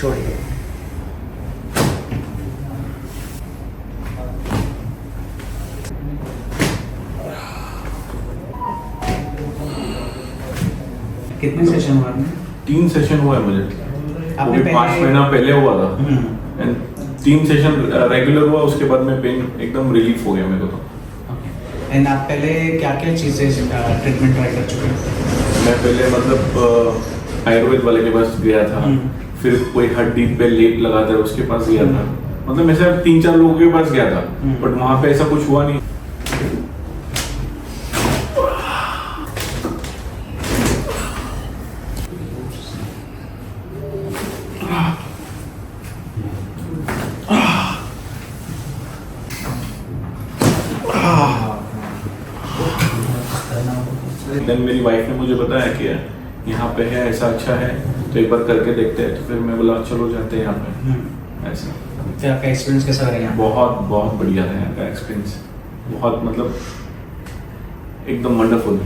छोड़िए। कितने सेशन हुआ आपने? 3 सेशन हुआ है मुझे, आपने 5 महीना पहले हुआ था एंड 3 सेशन रेगुलर हुआ, उसके बाद में पेन एकदम रिलीफ हो गया मेरे को। तो एंड आप पहले क्या क्या चीज़ें ट्रीटमेंट ट्राई कर चुके हैं? मैं पहले मतलब आयुर्वेद वाले के पास गया था, फिर कोई हड्डी पे लेप लगाता है उसके पास गया था, मतलब मैं सिर्फ 3-4 लोगों के पास गया था, बट वहाँ पे ऐसा कुछ हुआ नहीं। देन मेरी वाइफ ने मुझे बताया कि यहाँ पे है ऐसा अच्छा है तो एक बार करके देखते हैं, तो फिर मैं बोला चलो जाते हैं यहाँ पे। ऐसा फिर आपका एक्सपीरियंस कैसा रहा यहाँ? बहुत बहुत बढ़िया था यहाँ का एक्सपीरियंस, बहुत मतलब एकदम वंडरफुल।